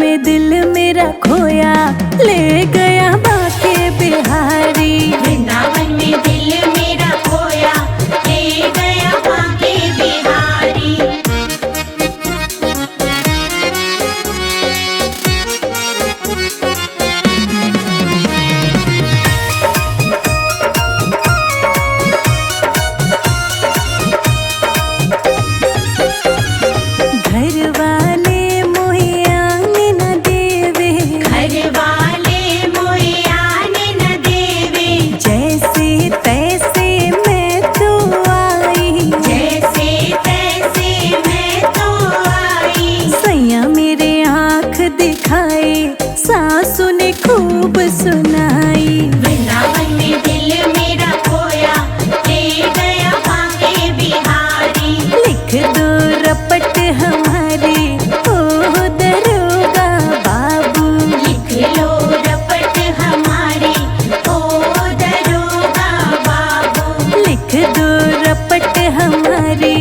में दिल मेरा खोया, ले गया बाके बिहारी। वृंदावन में दिल मेरा खोया, ले गया बाके बिहारी। सासू ने खूब सुनाई। वृंदावन में दिल मेरा खोया, ले गया बाके बिहारी। लिख दो रपट हमारी, ओ दरोगा बाबू। लिख लो रपट हमारी, ओ दरोगा बाबू। लिख दो रपट हमारी।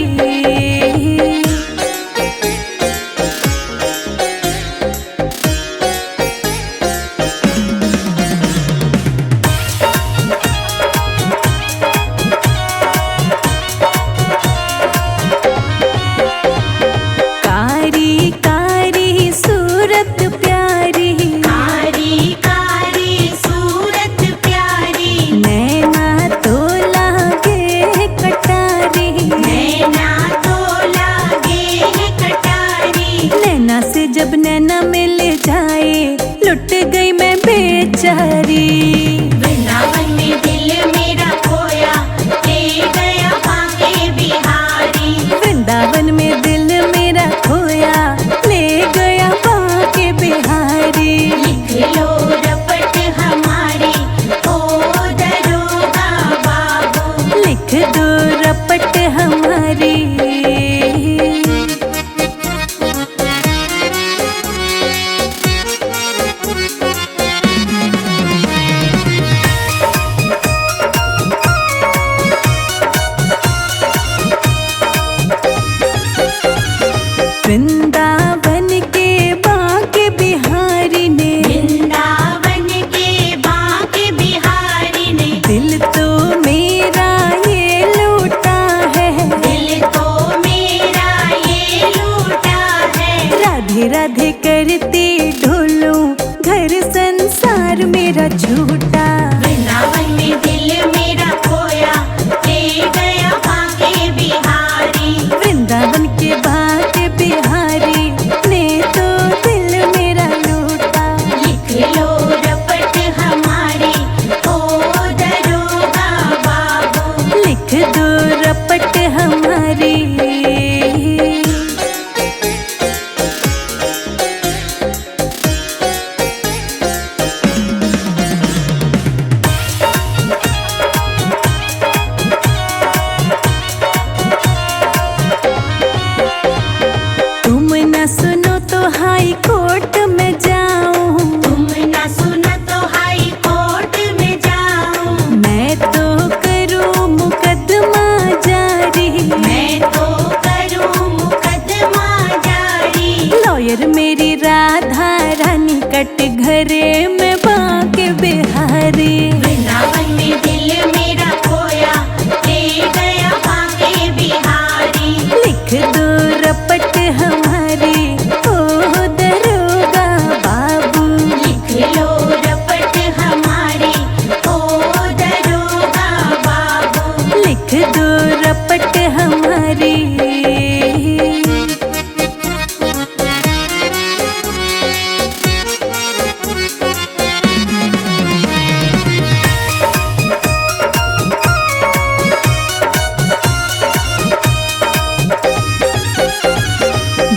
जब नैना मिल जाए, लुट गई मैं बेचारी। वृंदावन में दिल मेरा खोया, ले गया बाके बिहारी। वृंदावन में दिल मेरा खोया, ले गया बाके बिहारी। लिख लो रपट हमारी, ओ दरोगा बाबू। लिख दो रपट हमारी। वृंदावन के बाके बिहारी ने, वृंदावन के बाके बिहारी ने, दिल तो मेरा ये लूटा है। दिल तो मेरा ये लूटा है। राधे राधे करती ढोलूं, घर संसार मेरा झूठा। वृंदावन में दिल मेरा खोया, ले गया बाके बिहारी। वृंदावन के बाके बिहारी ने तो दिल मेरा लूटा। लिख लो रपट हमारी, ओ दरोगा बाबू। लिख दो रपट हमारी। तुम न सुनो तो हाई कोर्ट में जाऊं। तुम न सुनो तो हाई कोर्ट में जाऊं। मैं तो करूं मुकदमा जारी। मैं तो करूं मुकदमा जारी। लॉयर मेरी राधा रानी, कट घरे में बाके बिहारी। वृंदावन में दिल मेरा खोया, ले गया बाके बिहारी। लिख दो रपट हमारी, ओ दरोगा बाबू। लिख लो रपट हमारी, ओ दरोगा बाबू। लिख दो रपट हमारी।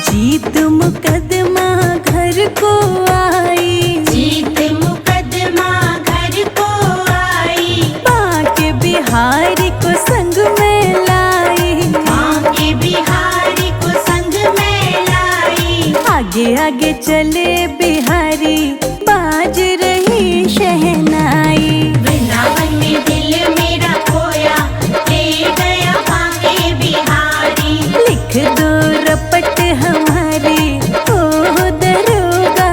जीत मुकदमा घर को आई। जीत मुकदमा घर को आई। बाके बिहारी को संग में लाई। बाके बिहारी को संग में लाई। आगे आगे चले बिहारी, बाज रही शहनाई। वृंदावन में दिल मेरा खोया, ले गया बाके बिहारी। लिख दो रपट हमारी, ओ दरोगा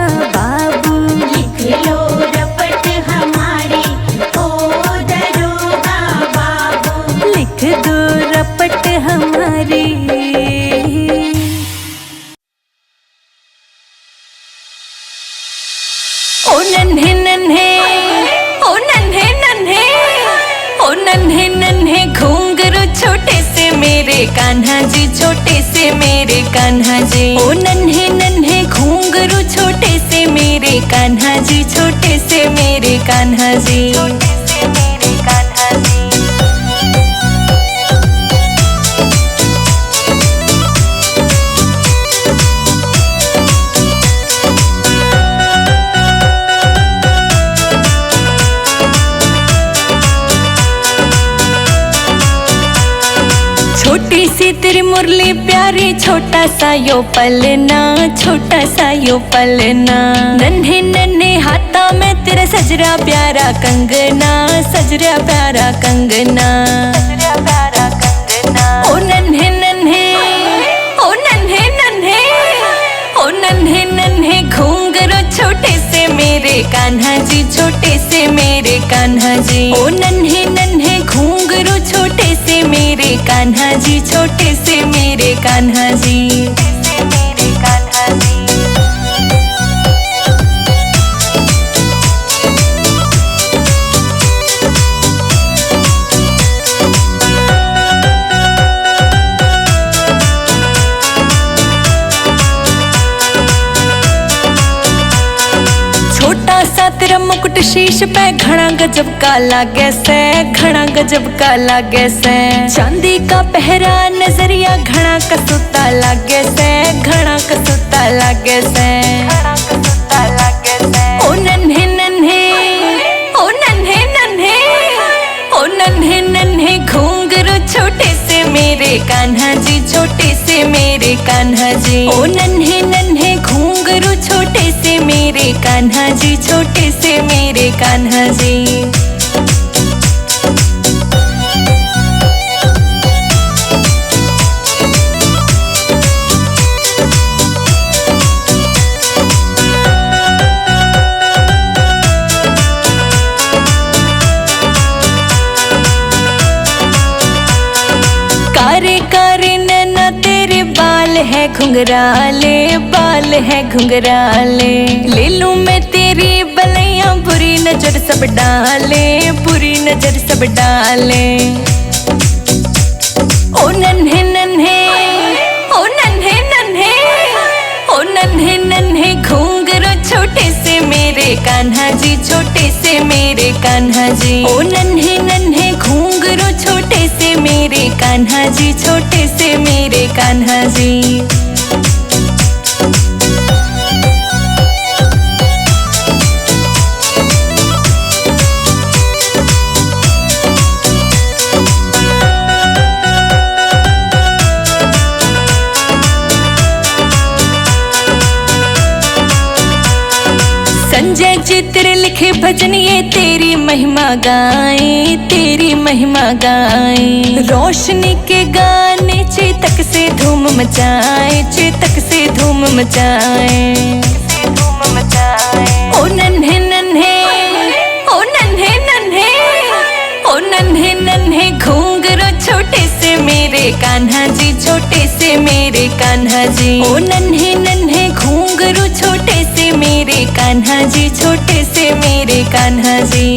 ओ नन्हे नन्हे, ओ नन्हे नन्हे, ओ नन्हे नन्हे घुंघरू छोटे से मेरे कान्हा जी, छोटे से मेरे कान्हा जी। ओ नन्हे नन्हे घुंघरू छोटे से मेरे कान्हा जी, छोटे से मेरे कान्हा जी, छोटे से मेरे कान्हा जी। छोटी सी तेरी मुरली प्यारी, छोटा सा यो पलना, छोटा सा यो पलना। नन्हे नन्हे हाथा में तेरा सजरा प्यारा कंगना, सजरा प्यारा कंगना, सजरा प्यारा कंगना। ओ नन्हे नन्हे, ओ नन्हे नन्हे, ओ नन्हे नन्हे घुंघरू छोटे से मेरे कान्हा जी, छोटे से मेरे कान्हा जी। ओ नन्हे नन्हे घुंघरू छोटे से मेरे कान्हा जी, छोटे से मेरे कान्हा जी, छोटे से मेरे कान्हा जी। छोटा सा तेरा मुकुट शीश पे घना गजब का लागे से, घना गजब का लागे से। चांदी का पहरा नजरिया घना कसूता लागे से, घना कसूता लागे से, घना कसूता लागे से। ओ नन्हे नन्हे, ओ नन्हे नन्हे, ओ नन्हे नन्हे घुंघरू छोटे से मेरे कान्हा जी, छोटे से मेरे कान्हा जी। ओ नन्हे नन्हे घुंघरू छोटे से मेरे कान्हा जी, छोटे से मेरे कान्हा जी। कारे कारे नैना तेरे बाल है घुंघराले, बाल है घुंघराले। ले लूं मैं तेरी बलैया, बुरी नजर सब डाले, बुरी नजर सब डाले। ओ नन्हे नन्हे, ओ नन्हे नन्हे, ओ नन्हे नन्हे घुंघरू छोटे से मेरे कान्हा जी, छोटे से मेरे कान्हा जी। ओ नन्हे नन्हे घुंघरू छोटे से मेरे कान्हा जी, छोटे से मेरे कान्हा जी। संजय जी तेरे लिखे भजन ये तेरी महिमा गाए, तेरी महिमा गाए। रोशनी के गाने चेतक से धूम मचाए, चेतक से धूम मचाए, धूम मचाए। ओ नन्हे नन्हे, ओ नन्हे नन्हे, ओ नन्हे नन्हे घुंघरू छोटे से मेरे कान्हा जी, छोटे से मेरे कान्हा जी। ओ नन्हे नन्हे घुंघरू छोटे से मेरे कान्हा जी, छोटे से मेरे कान्हा जी।